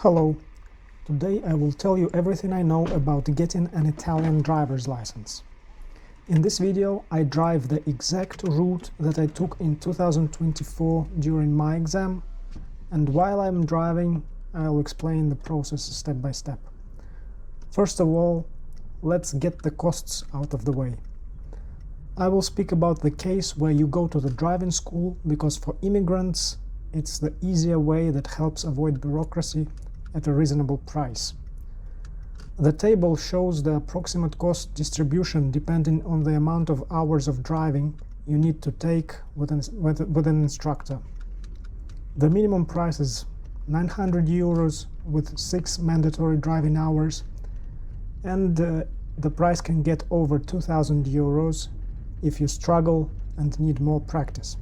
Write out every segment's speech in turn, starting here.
Hello, today I will tell you everything I know about getting an Italian driver's license. In this video I drive the exact route that I took in 2024 during my exam, and while I'm driving I'll explain the process step by step. First of all, let's get the costs out of the way. I will speak about the case where you go to the driving school because for immigrants it's the easier way that helps avoid bureaucracy at a reasonable price. The table shows the approximate cost distribution depending on the amount of hours of driving you need to take with an instructor. The minimum price is 900 euros with 6 mandatory driving hours, and the price can get over 2,000 euros if you struggle and need more practice.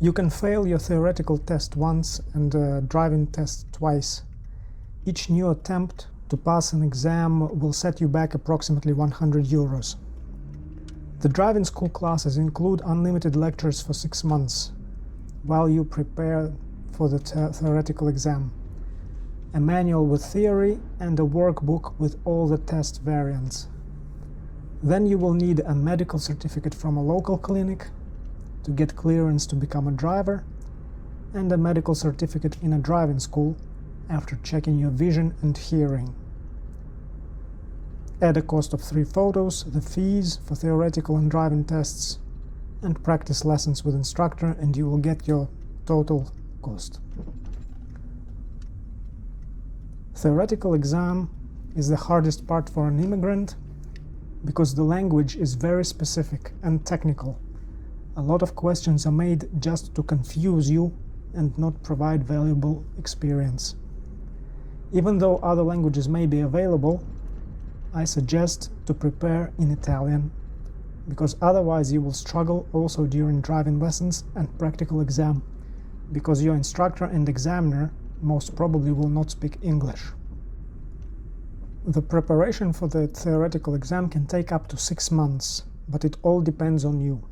You can fail your theoretical test once and a driving test twice. Each new attempt to pass an exam will set you back approximately 100 euros. The driving school classes include unlimited lectures for 6 months while you prepare for the theoretical exam, a manual with theory and a workbook with all the test variants. Then you will need a medical certificate from a local clinic to get clearance to become a driver, and a medical certificate in a driving school after checking your vision and hearing. Add a cost of 3 photos, the fees for theoretical and driving tests, and practice lessons with instructor, and you will get your total cost. Theoretical exam is the hardest part for an immigrant because the language is very specific and technical. A lot of questions are made just to confuse you and not provide valuable experience. Even though other languages may be available, I suggest to prepare in Italian, because otherwise you will struggle also during driving lessons and practical exam, because your instructor and examiner most probably will not speak English. The preparation for the theoretical exam can take up to 6 months, but it all depends on you.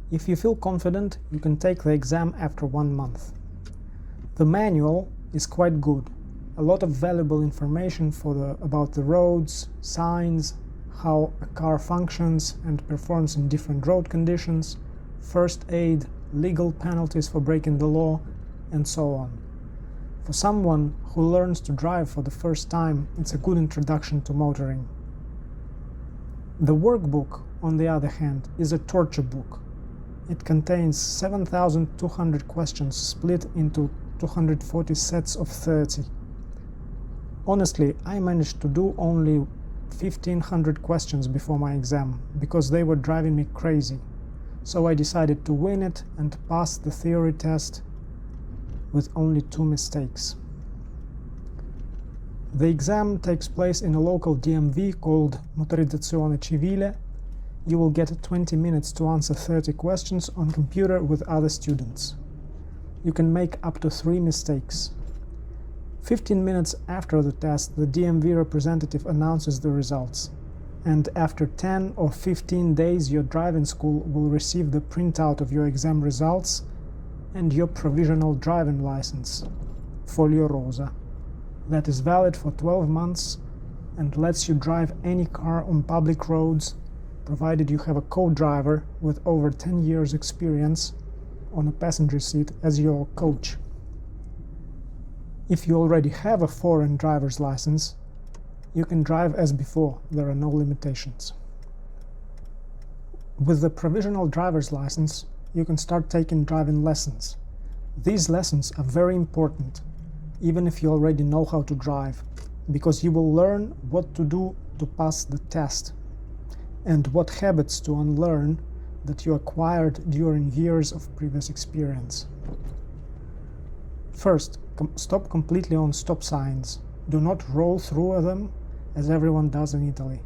If you feel confident, you can take the exam after 1 month. The manual is quite good. A lot of valuable information about the roads, signs, how a car functions and performs in different road conditions, first aid, legal penalties for breaking the law, and so on. For someone who learns to drive for the first time, it's a good introduction to motoring. The workbook, on the other hand, is a torture book. It contains 7,200 questions split into 240 sets of 30. Honestly, I managed to do only 1,500 questions before my exam, because they were driving me crazy. So I decided to win it and pass the theory test with only 2 mistakes. The exam takes place in a local DMV called Motorizzazione Civile. You will get 20 minutes to answer 30 questions on computer with other students. You can make up to 3 mistakes. 15 minutes after the test, the DMV representative announces the results. And after 10 or 15 days, your driving school will receive the printout of your exam results and your provisional driving license, Foglio Rosa, that is valid for 12 months and lets you drive any car on public roads, provided you have a co-driver with over 10 years experience on a passenger seat as your coach. If you already have a foreign driver's license, you can drive as before, there are no limitations. With the provisional driver's license, you can start taking driving lessons. These lessons are very important, even if you already know how to drive, because you will learn what to do to pass the test, and what habits to unlearn that you acquired during years of previous experience. First, stop completely on stop signs. Do not roll through them, as everyone does in Italy.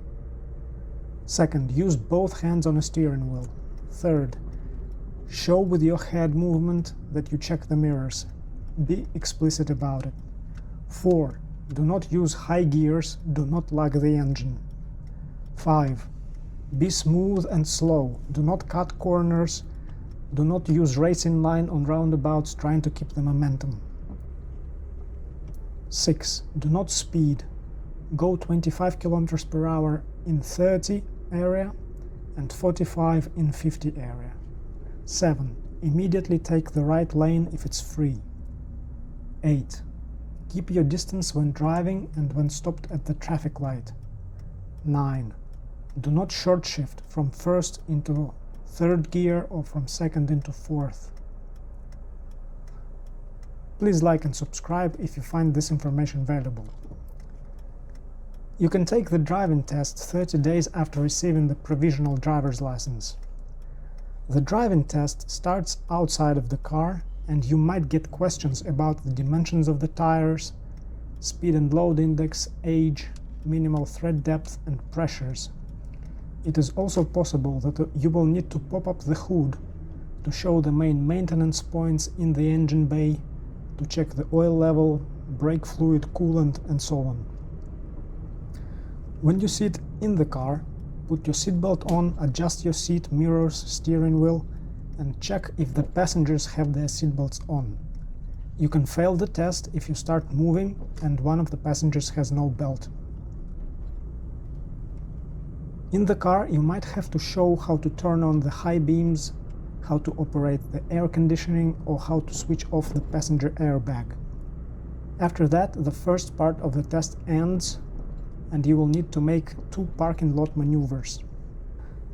Second, use both hands on a steering wheel. Third, show with your head movement that you check the mirrors. Be explicit about it. 4. Do not use high gears. Do not lag the engine. 5. Be smooth and slow. Do not cut corners. Do not use racing line on roundabouts trying to keep the momentum. 6. Do not speed. Go 25 km per hour in 30 area and 45 in 50 area. 7. Immediately take the right lane if it's free. 8. Keep your distance when driving and when stopped at the traffic light. 9. Do not short shift from first into third gear or from second into fourth. Please like and subscribe if you find this information valuable. You can take the driving test 30 days after receiving the provisional driver's license. The driving test starts outside of the car, and you might get questions about the dimensions of the tires, speed and load index, age, minimal tread depth, and pressures. It is also possible that you will need to pop up the hood to show the main maintenance points in the engine bay, to check the oil level, brake fluid, coolant, and so on. When you sit in the car, put your seatbelt on, adjust your seat, mirrors, steering wheel, and check if the passengers have their seatbelts on. You can fail the test if you start moving and one of the passengers has no belt. In the car, you might have to show how to turn on the high beams, how to operate the air conditioning, or how to switch off the passenger airbag. After that, the first part of the test ends, and you will need to make 2 parking lot maneuvers.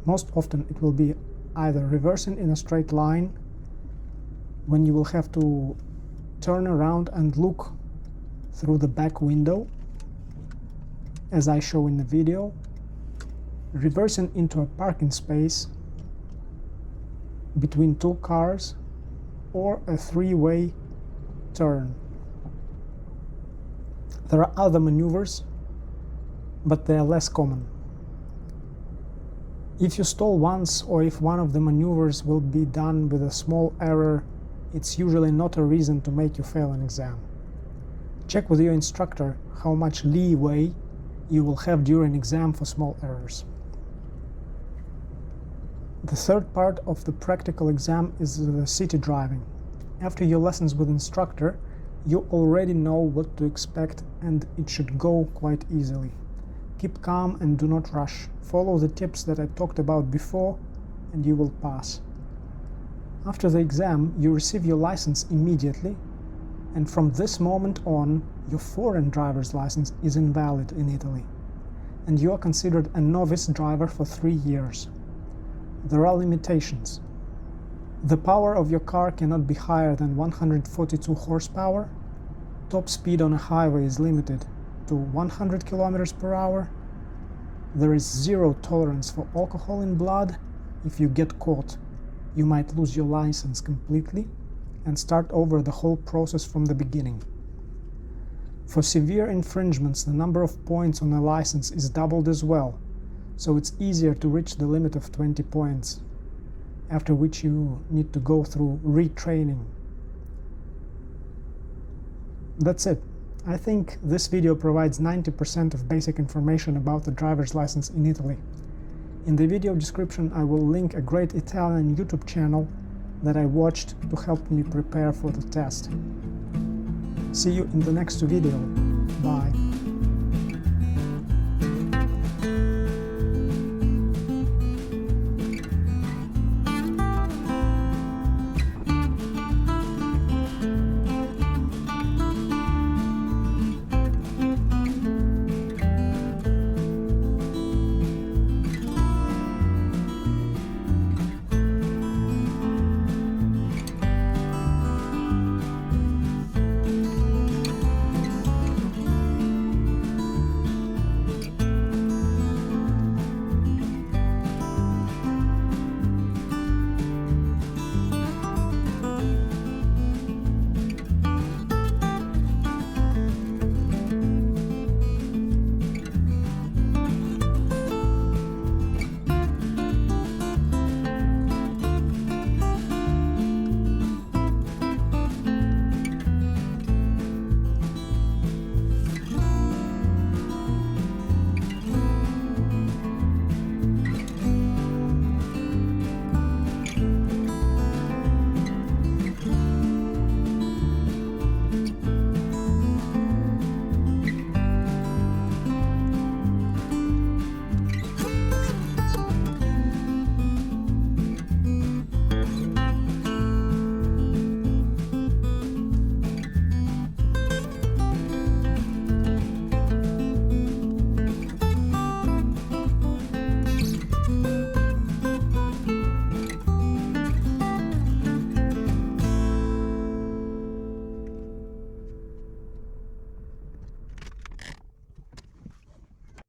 Most often it will be either reversing in a straight line, when you will have to turn around and look through the back window, as I show in the video, reversing into a parking space between 2 cars, or a 3-way turn. There are other maneuvers, but they are less common. If you stall once, or if one of the maneuvers will be done with a small error, it's usually not a reason to make you fail an exam. Check with your instructor how much leeway you will have during exam for small errors. The third part of the practical exam is the city driving. After your lessons with instructor, you already know what to expect, and it should go quite easily. Keep calm and do not rush. Follow the tips that I talked about before, and you will pass. After the exam, you receive your license immediately, and from this moment on, your foreign driver's license is invalid in Italy, and you are considered a novice driver for 3 years. There are limitations. The power of your car cannot be higher than 142 horsepower. Top speed on a highway is limited to 100 km per hour. There is 0 tolerance for alcohol in blood. If you get caught, you might lose your license completely and start over the whole process from the beginning. For severe infringements, the number of points on a license is doubled as well, so it's easier to reach the limit of 20 points, after which you need to go through retraining. That's it. I think this video provides 90% of basic information about the driver's license in Italy. In the video description, I will link a great Italian YouTube channel that I watched to help me prepare for the test. See you in the next video. Bye.